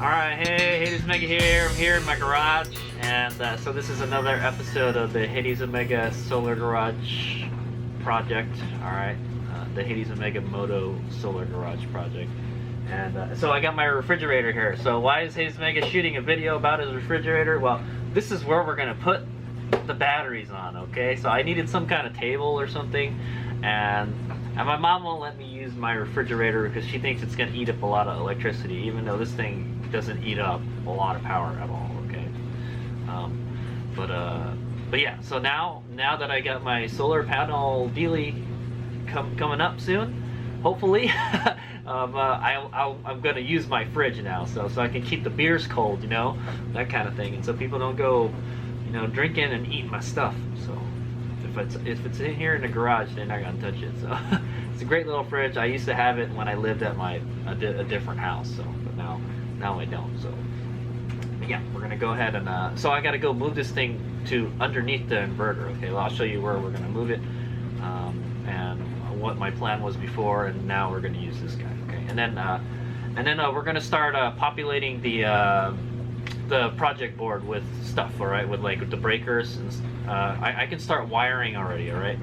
Alright, hey, HadesOmega here. I'm here in my garage, and so this is another episode of the HadesOmega Solar Garage project. Alright, the HadesOmega Moto Solar Garage project. And so I got my refrigerator here. So why is HadesOmega shooting a video about his refrigerator? Well, this is where we're going to put the batteries on, okay? So I needed some kind of table or something, and my mom won't let me use my refrigerator because she thinks it's going to eat up a lot of electricity, even though this thing doesn't eat up a lot of power at all, okay? But yeah, so now that I got my solar panel dealie coming up soon, hopefully, I'm going to it's my fridge now, so I can keep the beers cold, you know, that kind of thing, and so people don't go, you know, drinking and eating my stuff. So if it's in here in the garage, they're not gonna touch it. So it's a great little fridge. I used to have it when I lived at a different house, so but now I don't. So but yeah, we're gonna go ahead and so I got to go move this thing to underneath the inverter. Okay, well, I'll show you where we're gonna move it, and what my plan was before, and now we're gonna use this guy. Okay, and then we're gonna start populating the project board with stuff, all right, with the breakers, and I can start wiring already, all right.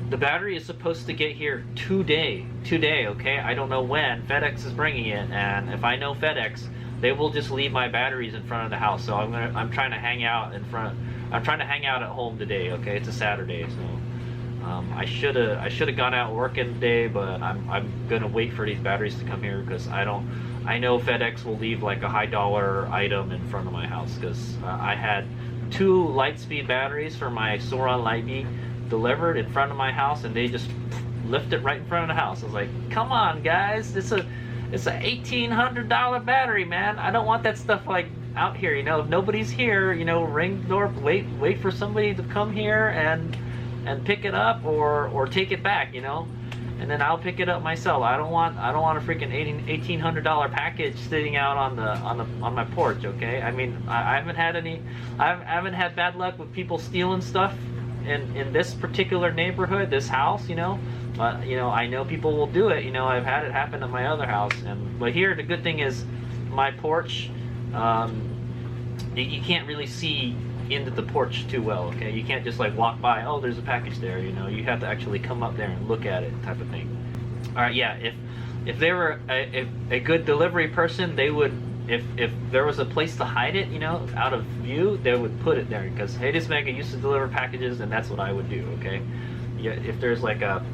The battery is supposed to get here today, okay. I don't know when. FedEx is bringing it, and if I know FedEx, they will just leave my batteries in front of the house. So I'm trying to hang out in front. I'm trying to hang out at home today, okay. It's a Saturday, so I should have gone out working today, but I'm gonna wait for these batteries to come here because I know FedEx will leave like a high dollar item in front of my house, because I had 2 Lightspeed batteries for my Sooo I delivered in front of my house, and they just left it right in front of the house. I was like, come on guys, it's a $1,800 battery, man. I don't want that stuff like out here, you know. If nobody's here, you know, ring the door, wait for somebody to come here and pick it up or take it back, you know. And then I'll pick it up myself. I don't want a freaking $1,800 package sitting out on my porch. Okay, I mean, I haven't had bad luck with people stealing stuff in this particular neighborhood, this house, you know. But you know, I know people will do it. You know, I've had it happen at my other house. But here, the good thing is, my porch, you can't really see into the porch too well, okay. You can't just like walk by, oh, there's a package there, you know. You have to actually come up there and look at it, type of thing. All right, yeah, if they were a good delivery person, they would, if there was a place to hide it, you know, out of view, they would put it there, because HadesOmega used to deliver packages, and that's what I would do, okay. Yeah, if there's like a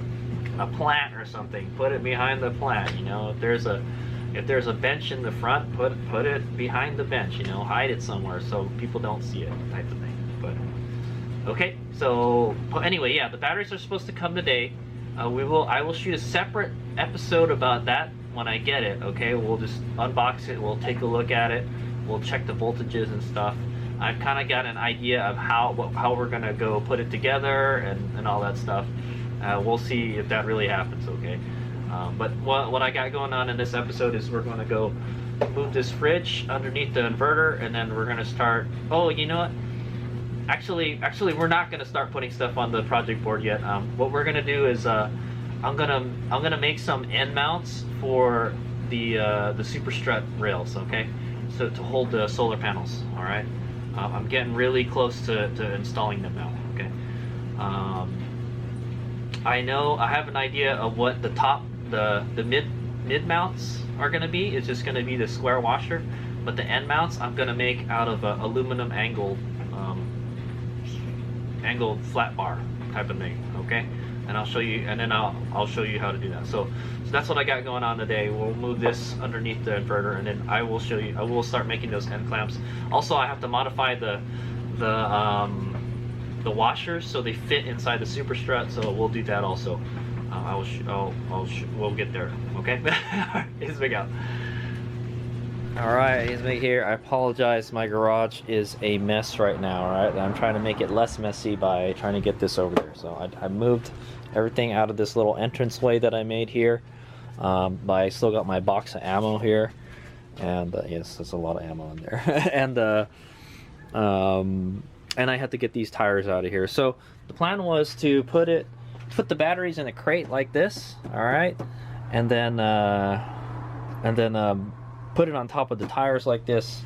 plant or something, put it behind the plant, you know. If there's a bench in the front, put it behind the bench, you know, hide it somewhere so people don't see it, type of thing. But okay, so anyway, yeah, the batteries are supposed to come today. I will shoot a separate episode about that when I get it, okay. We'll just unbox it, we'll take a look at it, we'll check the voltages and stuff. I've kind of got an idea of how we're gonna go put it together and all that stuff. We'll see if that really happens, okay. But what I got going on in this episode is we're going to go move this fridge underneath the inverter, and then we're going to start. Oh, you know what? Actually, we're not going to start putting stuff on the project board yet. What we're going to do is I'm gonna make some end mounts for the super strut rails, okay? So to hold the solar panels. All right. I'm getting really close to installing them now, okay? I have an idea of what the mid mounts are going to be. It's just going to be the square washer, but the end mounts I'm going to make out of aluminum angled flat bar type of thing, okay. And I'll show you, and then I'll show you how to do that. So that's what I got going on today. We'll move this underneath the inverter, and then I will show you. I will start making those end clamps. Also, I have to modify the washers so they fit inside the super strut. So we'll do that also. We'll get there. Okay. Here's Big out. All right, here's me here. I apologize. My garage is a mess right now. All right, I'm trying to make it less messy by trying to get this over there. So I moved everything out of this little entranceway that I made here. But I still got my box of ammo here, and yes, there's a lot of ammo in there. And I had to get these tires out of here. So the plan was to put the batteries in a crate like this, all right, and then put it on top of the tires like this,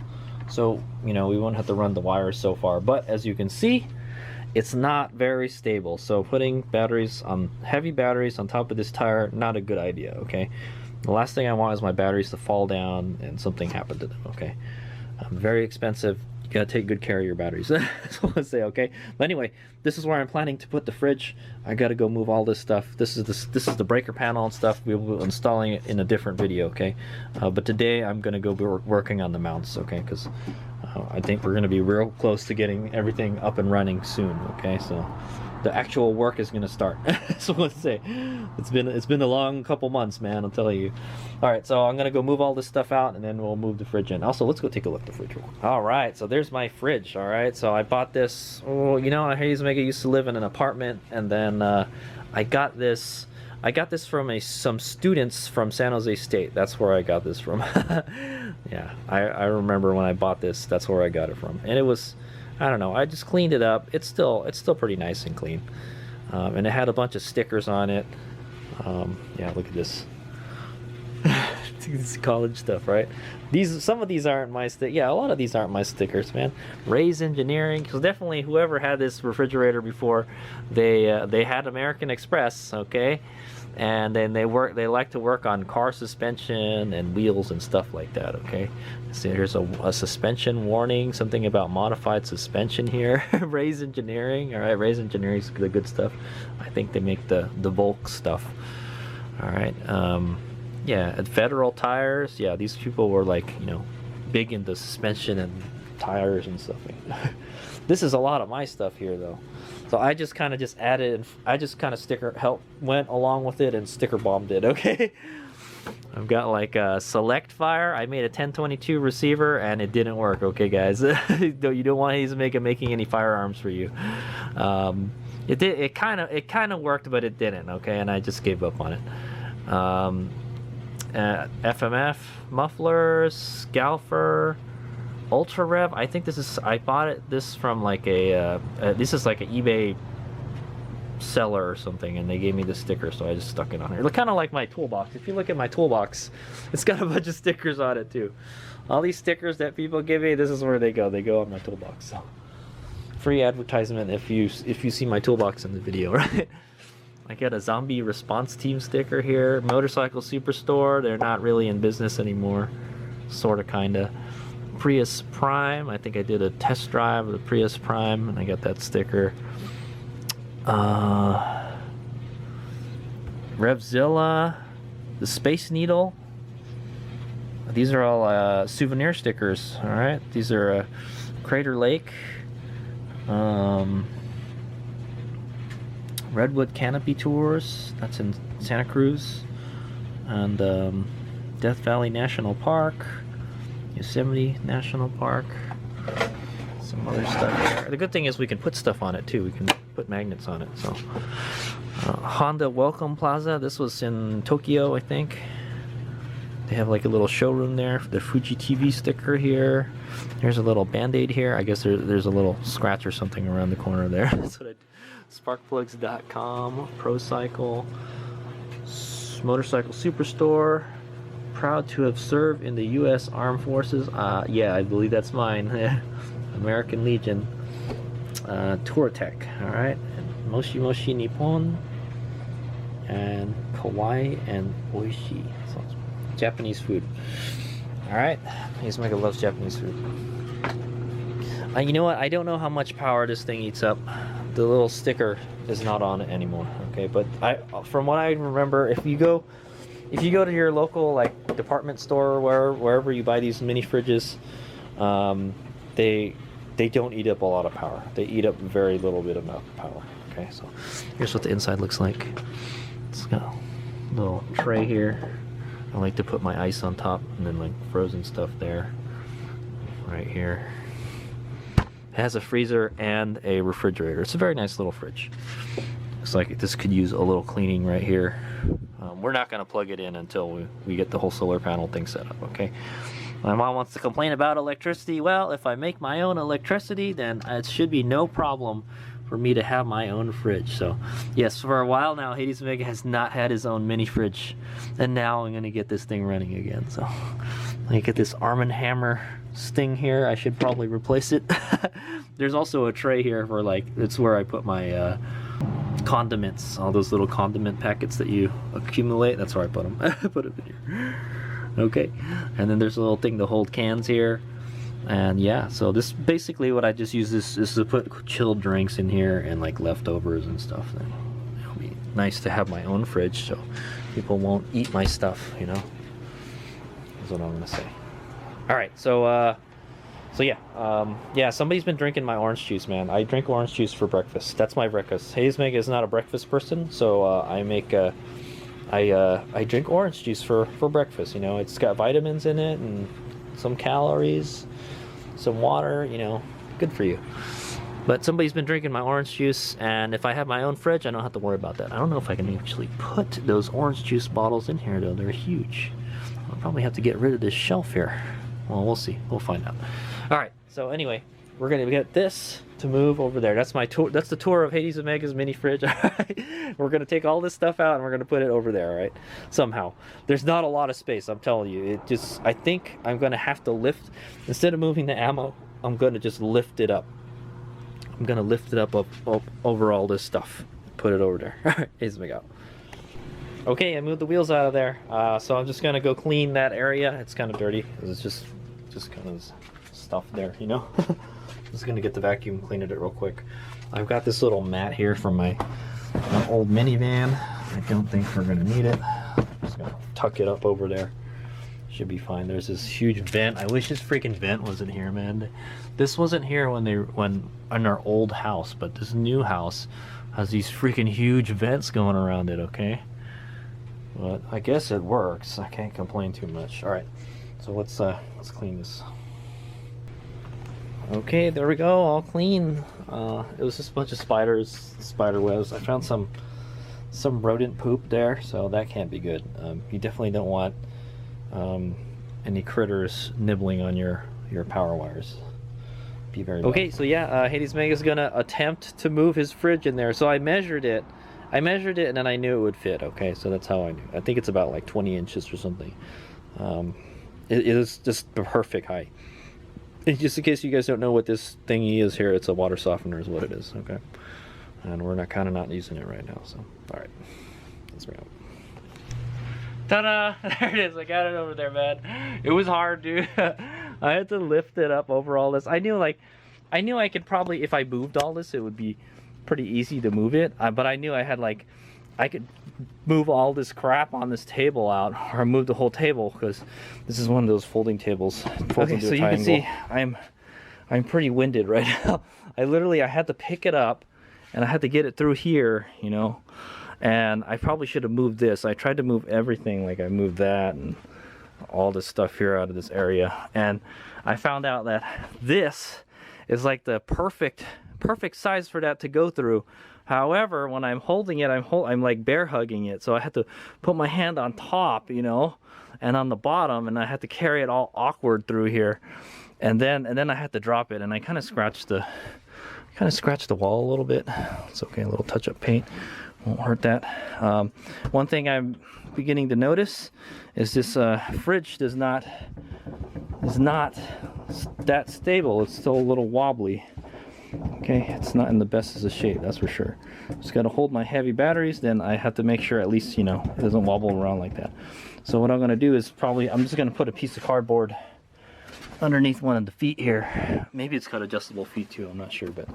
so you know we won't have to run the wires so far. But as you can see, it's not very stable. So putting batteries on, heavy batteries on top of this tire, not a good idea. Okay, the last thing I want is my batteries to fall down and something happen to them. Okay, very expensive. You gotta take good care of your batteries. That's what I say. Okay, but anyway, this is where I'm planning to put the fridge. I gotta go move all this stuff. This is the breaker panel and stuff. We'll be installing it in a different video. Okay, but today I'm gonna go be working on the mounts. Okay, because I think we're gonna be real close to getting everything up and running soon. Okay, so the actual work is gonna start. That's what I say. It's been a long couple months, man. I'll tell you. All right, so I'm gonna go move all this stuff out, and then we'll move the fridge in. Also, let's go take a look at the fridge. All right, so there's my fridge. All right, so I bought this. Oh, you know, HadesOmega used to live in an apartment, and then I got this from some students from San Jose State. That's where I got this from. Yeah, I remember when I bought this. That's where I got it from, and it was, I don't know, I just cleaned it up. It's still pretty nice and clean, and it had a bunch of stickers on it. Yeah, look at this. This college stuff, right? Some of these aren't my yeah, a lot of these aren't my stickers, man. Ray's Engineering, because definitely whoever had this refrigerator before, they had American Express, okay, and then they like to work on car suspension and wheels and stuff like that. Okay, so here's a suspension warning, something about modified suspension here. Ray's Engineering. All right, Ray's Engineering is the good stuff. I think they make the Volk stuff. All right, yeah, at Federal Tires, yeah, these people were like, you know, big into suspension and tires and stuff. This is a lot of my stuff here, though. So I just kind of added, and I just kind of went along with it and sticker bombed it. Okay, I've got like a Select Fire. I made a 1022 receiver and it didn't work. Okay, guys, you don't want HadesOmega making any firearms for you. It kind of worked, but it didn't. Okay, and I just gave up on it. FMF mufflers, Galfer, Ultra Rev. I think I bought this from like this is like an eBay seller or something, and they gave me the sticker, so I just stuck it on here. Look, kind of like my toolbox. If you look at my toolbox, it's got a bunch of stickers on it too. All these stickers that people give me, this is where they go. They go on my toolbox. So free advertisement if you see my toolbox in the video, right? I got a Zombie Response Team sticker here. Motorcycle Superstore, they're not really in business anymore. Sorta, kinda. Prius Prime, I think I did a test drive of the Prius Prime, and I got that sticker. Revzilla, the Space Needle. These are all souvenir stickers, alright? These are Crater Lake. Redwood Canopy Tours, that's in Santa Cruz, and Death Valley National Park, Yosemite National Park, some other stuff here. The good thing is we can put stuff on it too. We can put magnets on it. So Honda Welcome Plaza, this was in Tokyo, I think. They have like a little showroom there. The Fuji TV sticker here. There's a little band-aid here. I guess there's a little scratch or something around the corner there. That's what I did. Sparkplugs.com, ProCycle, Motorcycle Superstore. Proud to have served in the U.S. Armed Forces. Yeah, I believe that's mine. American Legion. Touratech. All right. And Moshi Moshi Nippon. And Kawaii and Oishi. So Japanese food. All right. HadesOmega loves Japanese food. You know what? I don't know how much power this thing eats up. The little sticker is not on it anymore. Okay, but from what I remember, if you go to your local like department store or wherever you buy these mini fridges, they don't eat up a lot of power. They eat up very little bit of power. Okay, so here's what the inside looks like. It's got a little tray here. I like to put my ice on top and then like frozen stuff there, right here. It has a freezer and a refrigerator. It's a very nice little fridge. Looks like this could use a little cleaning right here. We're not going to plug it in until we get the whole solar panel thing set up, okay? My mom wants to complain about electricity. Well, if I make my own electricity, then it should be no problem for me to have my own fridge. So, yes, for a while now, HadesOmega has not had his own mini fridge. And now I'm going to get this thing running again. So, I get this Arm & Hammer sting here. I should probably replace it. There's also a tray here for like, it's where I put my condiments, all those little condiment packets that you accumulate. That's where I put them. Put them in here. Okay, and then there's a little thing to hold cans here. And yeah, so this basically what I just use this is to put chilled drinks in here and like leftovers and stuff. It'll be nice to have my own fridge so people won't eat my stuff, you know. That's what I'm gonna say. All right, so yeah, somebody's been drinking my orange juice, man. I drink orange juice for breakfast. That's my breakfast. HadesOmega is not a breakfast person, so I drink orange juice for breakfast. You know, it's got vitamins in it and some calories, some water. You know, good for you. But somebody's been drinking my orange juice, and if I have my own fridge, I don't have to worry about that. I don't know if I can actually put those orange juice bottles in here though. They're huge. I'll probably have to get rid of this shelf here. Well, we'll see. We'll find out. All right. So anyway, we're gonna get this to move over there. That's my tour. That's the tour of HadesOmega's mini fridge. All right. We're gonna take all this stuff out and we're gonna put it over there. All right. Somehow, there's not a lot of space. I'm telling you. It just. I think I'm gonna have to lift instead of moving the ammo. I'm gonna just lift it up. I'm gonna lift it up over all this stuff. Put it over there. All right. HadesOmega. Okay, I moved the wheels out of there. So I'm just gonna go clean that area. It's kind of dirty. It's just kind of stuff there, you know. Just gonna get the vacuum, clean it real quick. I've got this little mat here from my old minivan. I don't think we're gonna need it. Just gonna tuck it up over there. Should be fine. There's this huge vent. I wish this freaking vent wasn't here, man. This wasn't here when in our old house, but this new house has these freaking huge vents going around it. Okay. But I guess it works. I can't complain too much. All right, so let's clean this. Okay, there we go, all clean. It was just a bunch of spider webs. I found some rodent poop there, so that can't be good. You definitely don't want any critters nibbling on your power wires. Be very bad. Okay, so yeah, HadesOmega is gonna attempt to move his fridge in there. So I measured it. And then I knew it would fit. Okay, so that's how I knew. I think it's about like 20 inches or something. It is just the perfect height. And just in case you guys don't know what this thingy is here, it's a water softener is what it is. Okay, and we're not using it right now. So all right, let's bring it up. Ta-da! There it is. I got it over there, man. It was hard, dude. I had to lift it up over all this. I knew I could probably, if I moved all this, it would be pretty easy to move it, but I knew I could move all this crap on this table out, or move the whole table, because this is one of those folding tables. Okay, so you can see I'm pretty winded right now. I had to pick it up and I had to get it through here, you know, and I probably should have moved this. I tried to move everything, like I moved that and all this stuff here out of this area, and I found out that this is like the perfect size for that to go through. However, when I'm holding it, I'm like bear hugging it, so I had to put my hand on top, you know, and on the bottom, and I had to carry it all awkward through here, and then I had to drop it, and I kind of scratched the wall a little bit. It's okay, a little touch-up paint won't hurt that. One thing I'm beginning to notice is this fridge is not that stable. It's still a little wobbly. Okay, it's not in the best of shape, that's for sure. Just got to hold my heavy batteries, then I have to make sure at least, you know, it doesn't wobble around like that. So what I'm going to do is I'm just going to put a piece of cardboard underneath one of the feet here. Maybe it's got adjustable feet too, I'm not sure, but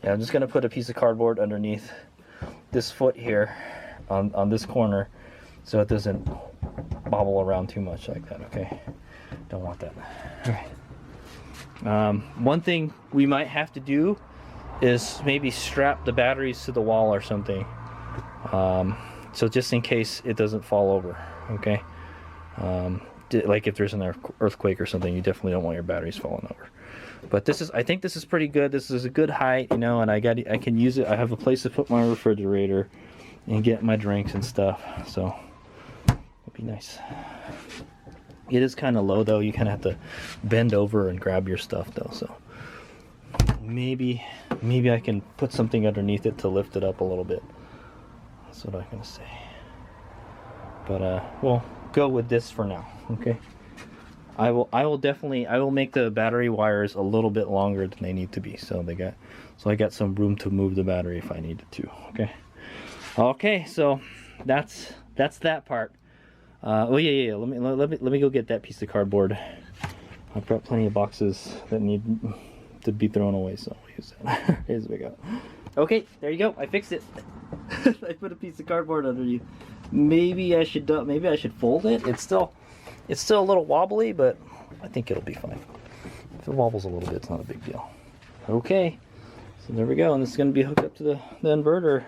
yeah, I'm just going to put a piece of cardboard underneath this foot here on this corner so it doesn't bobble around too much like that. Okay, don't want that. All right. One thing we might have to do is maybe strap the batteries to the wall or something, so just in case it doesn't fall over. Okay, like if there's an earthquake or something, you definitely don't want your batteries falling over. But I think this is pretty good. This is a good height, you know, and I can use it. I have a place to put my refrigerator and get my drinks and stuff, so it'll be nice. It is kind of low though. You kind of have to bend over and grab your stuff though. So maybe I can put something underneath it to lift it up a little bit. That's what I'm gonna say. But we'll go with this for now. Okay. I will definitely, I will make the battery wires a little bit longer than they need to be, so I got some room to move the battery if I needed to. Okay, so that's that part. Oh yeah, let me go get that piece of cardboard. I've got plenty of boxes that need to be thrown away, so I'll use that. Here's we go. Okay, there you go. I fixed it. I put a piece of cardboard underneath. Maybe I should fold it. It's still a little wobbly, but I think it'll be fine. If it wobbles a little bit, it's not a big deal. Okay, so there we go, and this is going to be hooked up to the inverter.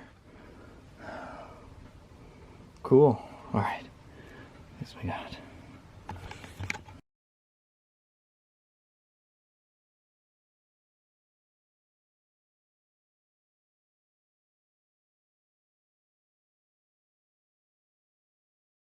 Cool. All right. Guess we got